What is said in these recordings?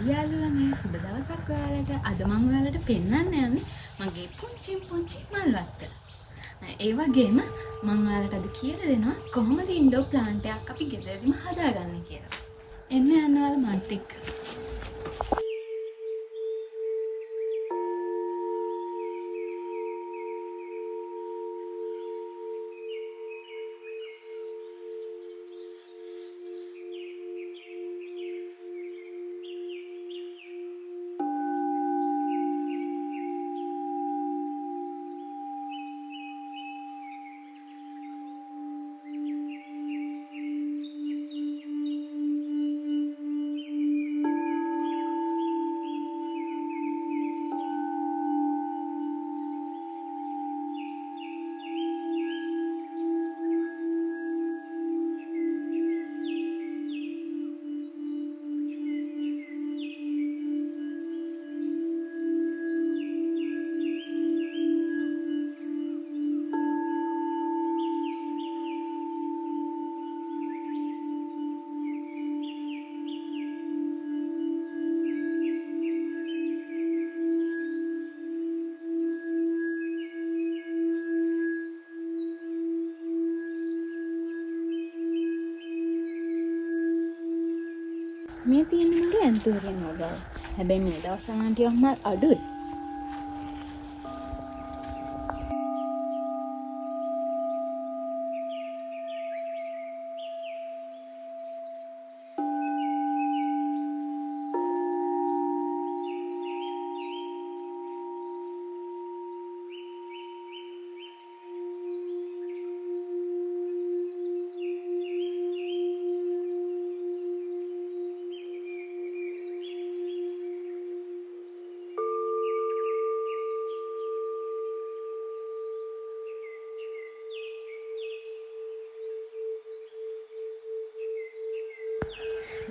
හයි යාළුවනේ සුබ දවසක් ඔයාලට. අද මම ඔයාලට පෙන්වන්න යන්නේ මගේ පුංචි මල් වත්ත. ඒ වගේම මම ඔයාලට අද කියලා දෙනවා කොහොමද ඉන්ඩෝර් ප්ලාන්ට් එකක් අපි ගෙදරදීම හදාගන්නේ කියලා. එන්න යන්න ඔයාලා මාත් එක්ක. මේ තියෙන්නේ මගේ ඇන්තෝරියම් වගාව. හැබැයි මේ දවස් වල ටිකක් මල් අඩුයි.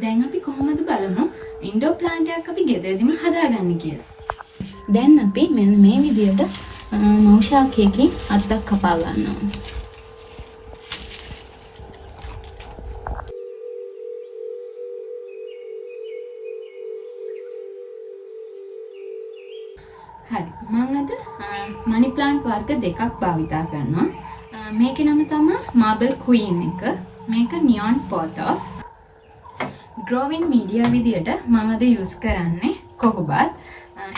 දැන් අපි කොහොමද බලමු ඉන්ඩෝර් ප්ලාන්ට් එකක් අපි ගෙදරදීම හදාගන්නේ කියලා. දැන් අපි මෙන්න මේ විදියට මෞෂාකයකින් අත්තක් කපා ගන්නවා. හරි. මම අද මනි ප්ලාන්ට් වර්ග දෙකක් භාවිතා කරනවා. මේකේ නම තමයි මාබල් ක්වීන් එක. මේක නියොන් පොතස්. ග්‍රෝවින් මීඩියා විදියට මම අද යූස් කරන්නේ කොකෝබත්.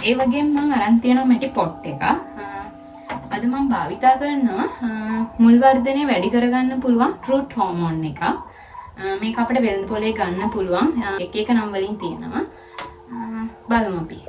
ඒ වගේම මම අරන් තියෙනවා මැටි පොට් එක. අද මම භාවිතා කරනවා මුල් වර්ධනය වැඩි කරගන්න පුළුවන් රුට් හෝමෝන් එක. මේක අපිට වෙළඳ පොලේ ගන්න පුළුවන්. එක එක නම් වලින් තියෙනවා. බලමු අපි.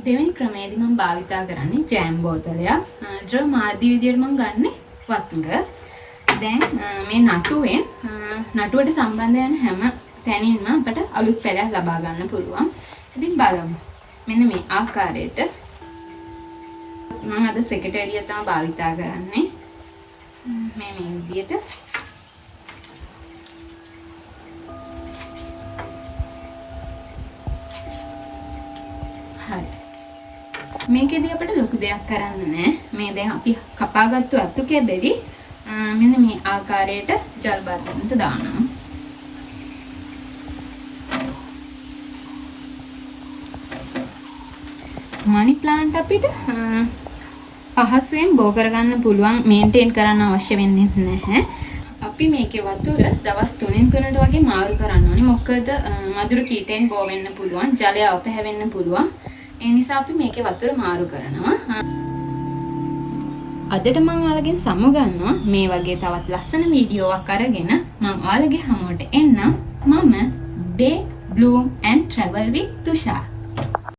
දෙවෙනි ක්‍රමයේදී මම භාවිතා කරන්නේ ජෑම් බෝතලයක්. ද්‍රව මාධ්‍ය විදියට මම ගන්නෙ වතුර. දැන් මේ නටුවට සම්බන්ධ වෙන හැම තැනින්ම අපට අලුත් පැලයක් ලබා ගන්න පුළුවන්. ඉතින් බලමු. මෙන්න මේ ආකාරයට මම අද සෙක්‍රටරිය තමයි භාවිතා කරන්නේ. මේ විදියට හරි. මේකෙදී අපිට ලොකු දෙයක් කරන්න නැහැ. මේ දැන් අපි කපාගත්තු අතු කැබලි මෙන්න මේ ආකාරයට ජල් බාතලෙට දානවා. මනි ප්ලාන්ට් අපිට පහසුවෙන් බෝ කරගන්න පුළුවන්, මේන්ටේන් කරන්න අවශ්‍ය වෙන්නේ නැහැ. අපි මේකේ වතුර දවස් 3න් 3ට වගේ මාරු කරන්න ඕනේ. මොකද මදුරු කීටෙන් බෝ වෙන්න පුළුවන්, ජලය අපහැවෙන්න පුළුවන්. ඒ නිසා අපි මේකේ වතුර මාරු කරනවා. අදට මම ඔයාලගෙන් සමුගන්නවා මේ වගේ තවත් ලස්සන වීඩියෝවක් අරගෙන මම ඔයාලගේ හමුවට එන්නම්. මම Bake, Bloom and Travel with Tusha.